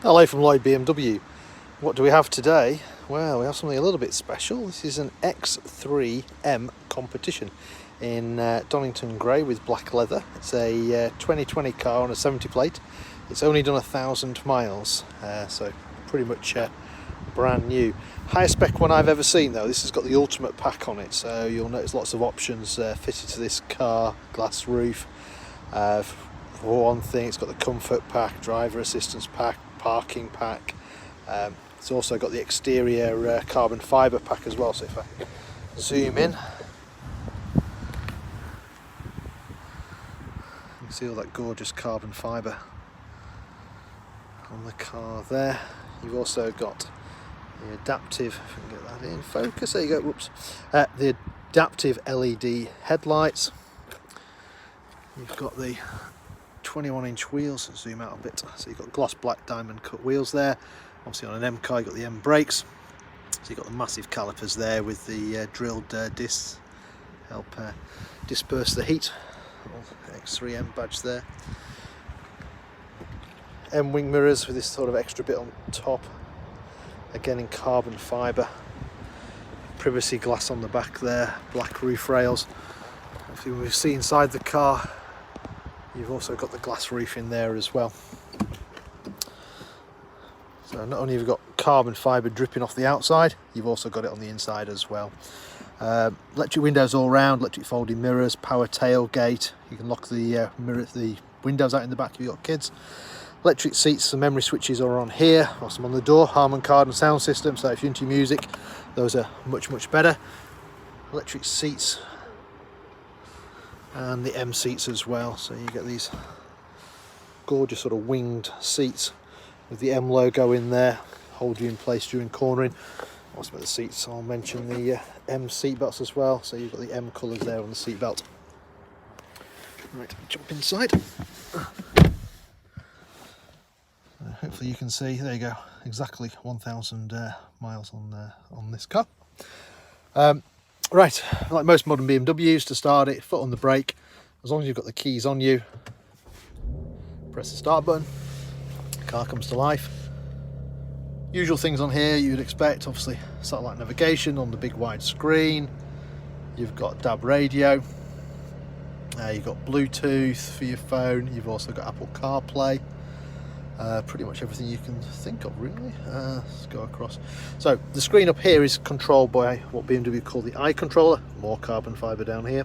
Hello from Lloyd BMW. What do we have today? Well, we have something a little bit special. This is an X3 M competition in Donington grey with black leather. It's a 2020 car on a 70 plate. It's only done 1,000 miles, so pretty much brand new. Highest spec one I've ever seen though. This has got the ultimate pack on it, so you'll notice lots of options fitted to this car. Glass roof, for one thing, it's got the comfort pack, driver assistance pack, parking pack. It's also got the exterior carbon fibre pack as well, so if I zoom in, you can see all that gorgeous carbon fibre on the car there. You've also got the adaptive, if we can get that in focus, there you go, whoops, the adaptive LED headlights. You've got the 21-inch wheels, zoom out a bit, so you've got gloss black diamond cut wheels there. Obviously on an M car you've got the M brakes, so you've got the massive calipers there with the drilled discs, help disperse the heat. X3 M badge there. M wing mirrors with this sort of extra bit on top, again in carbon fibre. Privacy glass on the back there, black roof rails. If you see inside the car, you've also got the glass roof in there as well. So not only have you got carbon fibre dripping off the outside, you've also got it on the inside as well. Electric windows all round, electric folding mirrors, power tailgate. You can lock the windows out in the back if you've got kids. Electric seats and memory switches are on here. Whilst I'm on the door, Harman Kardon sound system, so if you're into music, those are much better. Electric seats and the M seats as well, so you get these gorgeous sort of winged seats with the M logo in there, hold you in place during cornering. Also about the seats, I'll mention the M seat belts as well, so you've got the M colours there on the seat belt. Right, jump inside. Hopefully you can see, there you go, exactly 1,000 miles on this car. Right, like most modern BMWs, to start it, foot on the brake. As long as you've got the keys on you, press the start button, the car comes to life. Usual things on here you'd expect, obviously satellite navigation on the big wide screen. You've got DAB radio, you've got Bluetooth for your phone, you've also got Apple CarPlay. Pretty much everything you can think of really. Let's go across. So the screen up here is controlled by what BMW call the eye controller, more carbon fibre down here,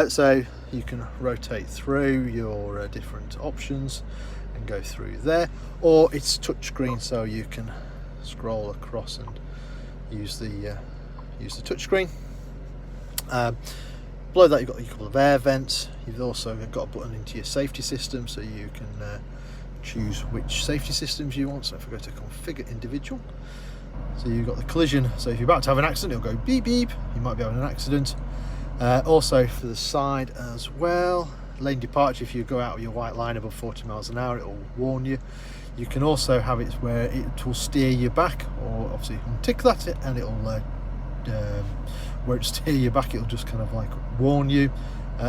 so you can rotate through your different options and go through there, or it's touchscreen, so you can scroll across and use the touchscreen. Below that you've got a couple of air vents. You've also got a button into your safety system, so you can choose which safety systems you want. So if I go to configure individual, so you've got the collision, so if you're about to have an accident it'll go beep beep, you might be having an accident. Also for the side as well, lane departure, if you go out of your white line above 40 miles an hour it will warn you. You can also have it where it will steer you back, or obviously you can tick that and it'll where it steer you back it'll just kind of like warn you.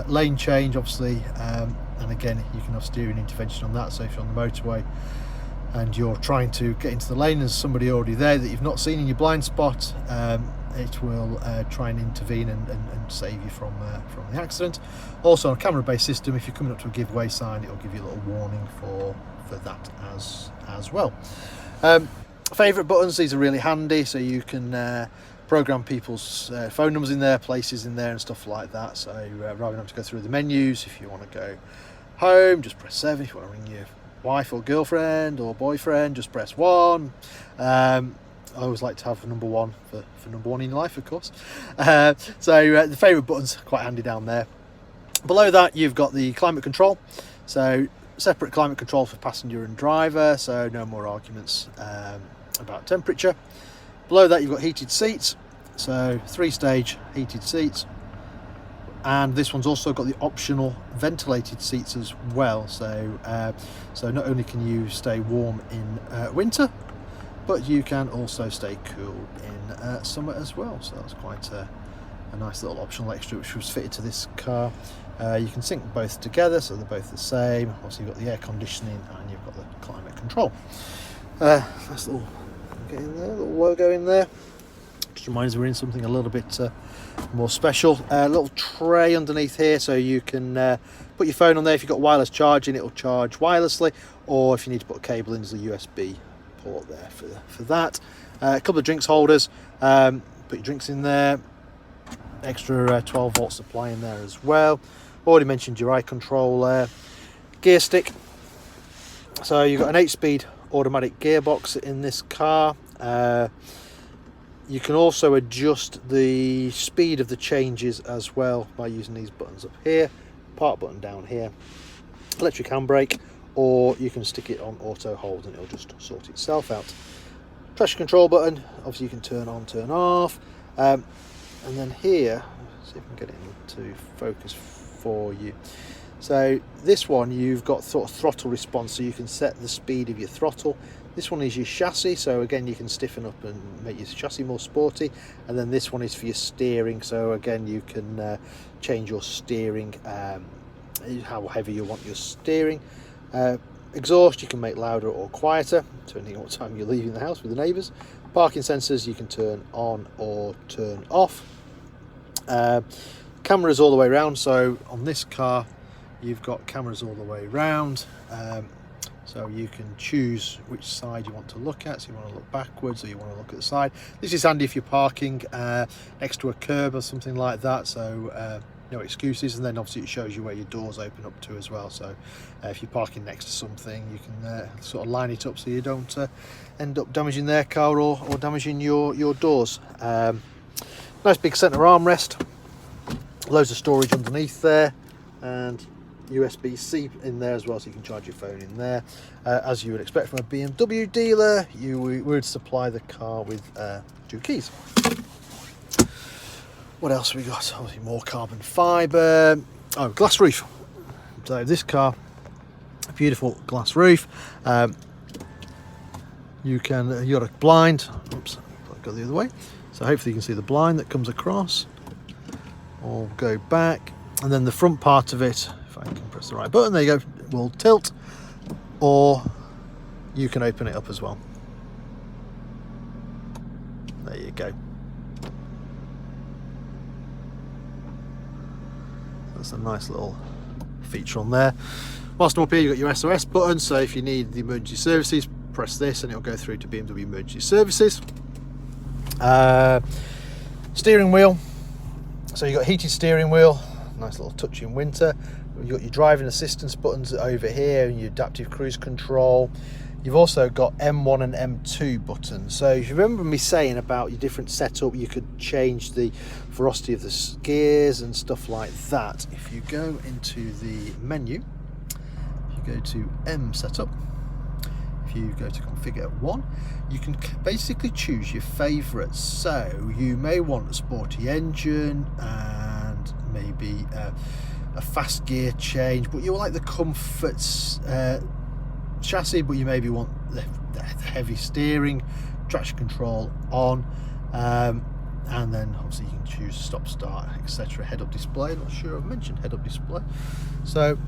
Lane change obviously, and again you can have steering intervention on that, so if you're on the motorway and you're trying to get into the lane and there's somebody already there that you've not seen in your blind spot, it will try and intervene and save you from the accident. Also on a camera based system, if you're coming up to a giveaway sign it'll give you a little warning for that as well. Favourite buttons, these are really handy, so you can program people's phone numbers in there, places in there and stuff like that, so rather than have to go through the menus, if you want to go home just press 7, if you want to ring your wife or girlfriend or boyfriend just press 1. I always like to have number 1 for number 1 in life, of course. So the favourite buttons are quite handy down there. Below that you've got the climate control, so separate climate control for passenger and driver, so no more arguments about temperature. Below that you've got heated seats, so 3-stage heated seats, and this one's also got the optional ventilated seats as well, so so not only can you stay warm in winter, but you can also stay cool in summer as well, so that's quite a nice little optional extra which was fitted to this car. You can sync both together, so they're both the same. Also you've got the air conditioning and you've got the climate control. Nice little, get in there, little logo in there. Just reminds me we're in something a little bit more special. A little tray underneath here, so you can put your phone on there. If you've got wireless charging, it'll charge wirelessly, or if you need to put a cable in, there's a USB port there for that. A couple of drinks holders, put your drinks in there. Extra 12 volt supply in there as well. Already mentioned your eye control gear stick. So you've got an 8-speed automatic gearbox in this car. You can also adjust the speed of the changes as well by using these buttons up here. Park button down here. Electric handbrake, or you can stick it on auto hold and it'll just sort itself out. Traction control button, obviously you can turn on, turn off. And then here, let's see if I can get it into focus for you. So this one, you've got sort of throttle response, so you can set the speed of your throttle. This one is your chassis, so again you can stiffen up and make your chassis more sporty. And then this one is for your steering, so again you can change your steering, how heavy you want your steering. Exhaust you can make louder or quieter, depending on what time you're leaving the house with the neighbours. Parking sensors you can turn on or turn off. Cameras all the way around, so on this car you've got cameras all the way around, so you can choose which side you want to look at. So you want to look backwards or you want to look at the side. This is handy if you're parking next to a curb or something like that, so no excuses. And then obviously it shows you where your doors open up to as well, so if you're parking next to something you can sort of line it up so you don't end up damaging their car or damaging your doors. Nice big centre armrest, loads of storage underneath there, and USB-C in there as well, so you can charge your phone in there. As you would expect from a BMW dealer, you would supply the car with 2 keys. What else have we got? Obviously more carbon fibre. Oh, glass roof. So this car, a beautiful glass roof. You got a blind. Oops, I'll go the other way. So hopefully you can see the blind that comes across. Or go back, and then the front part of it, if I can press the right button, there you go, will tilt, or you can open it up as well. There you go. That's a nice little feature on there. Whilst I'm up here, you've got your SOS button, so if you need the emergency services, press this and it'll go through to BMW emergency services. Steering wheel. So you've got heated steering wheel, nice little touch in winter. You've got your driving assistance buttons over here and your adaptive cruise control. You've also got M1 and M2 buttons. So if you remember me saying about your different setup, you could change the velocity of the gears and stuff like that. If you go into the menu, if you go to M setup, if you go to configure 1, you can basically choose your favourites. So you may want a sporty engine and maybe a fast gear change, but you like the comforts chassis, but you maybe want the heavy steering, traction control on, and then obviously you can choose stop, start, etc. Head-up display. Not sure I've mentioned head-up display. So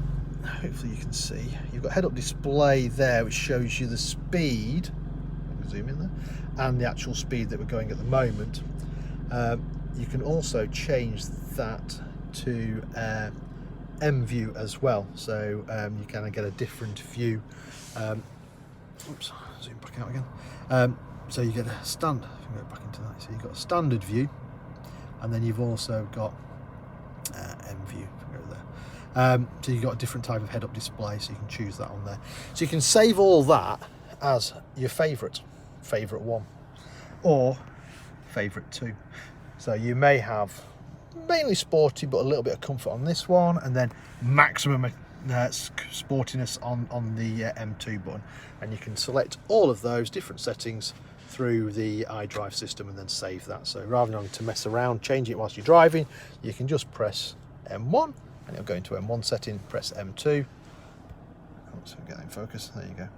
hopefully you can see you've got head-up display there, which shows you the speed. I can zoom in there, and the actual speed that we're going at the moment. You can also change that to M view as well, so you kind of get a different view. Oops, zoom back out again. So you get a stand. If you go back into that, so you've got a standard view, and then you've also got M view. If you go there. So you've got a different type of head-up display, so you can choose that on there. So you can save all that as your favourite 1 or favourite 2. So you may have mainly sporty but a little bit of comfort on this one, and then maximum sportiness on the M2 button, and you can select all of those different settings through the iDrive system and then save that. So rather than having to mess around changing it whilst you're driving, you can just press M1 and it'll go into M1 setting, press M2. Oops, get that in focus, there you go.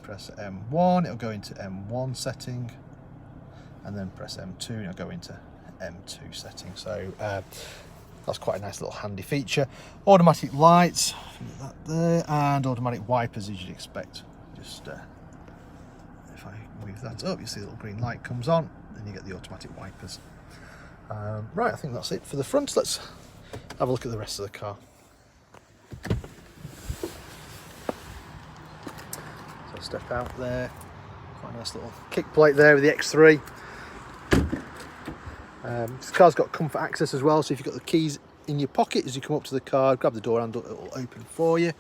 Press M1, it'll go into M1 setting, and then press M2 and it'll go into M2 setting. So that's quite a nice little handy feature. Automatic lights, that there, and automatic wipers as you'd expect. Just if I move that up, you see the little green light comes on, and you get the automatic wipers. Right, I think that's it for the front. Let's have a look at the rest of the car. So step out there, quite a nice little kick plate there with the X3. This car's got comfort access as well, so if you've got the keys in your pocket as you come up to the car, grab the door handle, it will open for you.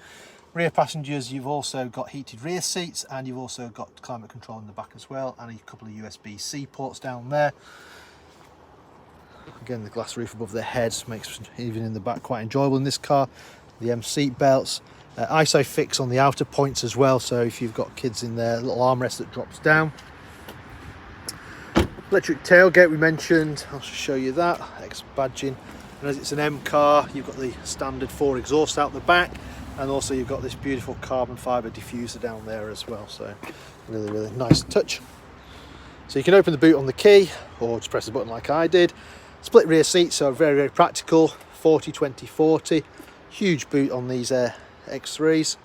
Rear passengers, you've also got heated rear seats, and you've also got climate control in the back as well, and a couple of USB-C ports down there. Again, the glass roof above the heads makes even in the back quite enjoyable in this car. The M seat belts, ISOFIX on the outer points as well, so if you've got kids in there, a little armrest that drops down. Electric tailgate we mentioned, I'll show you that, X badging. And as it's an M car, you've got the standard 4 exhaust out the back, and also you've got this beautiful carbon fibre diffuser down there as well, so really, really nice touch. So you can open the boot on the key, or just press the button like I did. Split rear seats, so very, very practical, 40, 20, 40. Huge boot on these X3s.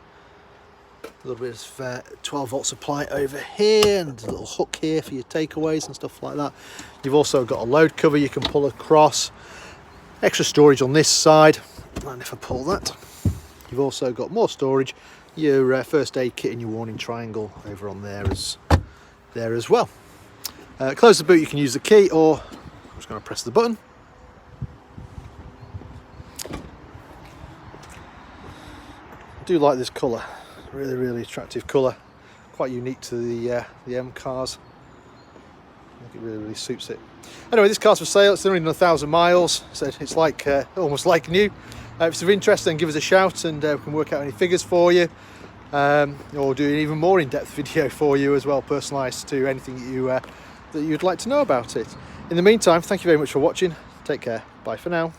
A little bit of 12 volt supply over here, and a little hook here for your takeaways and stuff like that. You've also got a load cover you can pull across. Extra storage on this side, and if I pull that, you've also got more storage, your first aid kit and your warning triangle over on there as well. Close the boot, you can use the key, or I'm just going to press the button. I do like this colour, really, really attractive colour, quite unique to the M cars. I think it really, really suits it. Anyway, this car's for sale. It's only done 1,000 miles, so it's like almost like new. If it's of interest, then give us a shout, and we can work out any figures for you, or do an even more in-depth video for you as well, personalised to anything that you'd like to know about it. In the meantime, thank you very much for watching. Take care. Bye for now.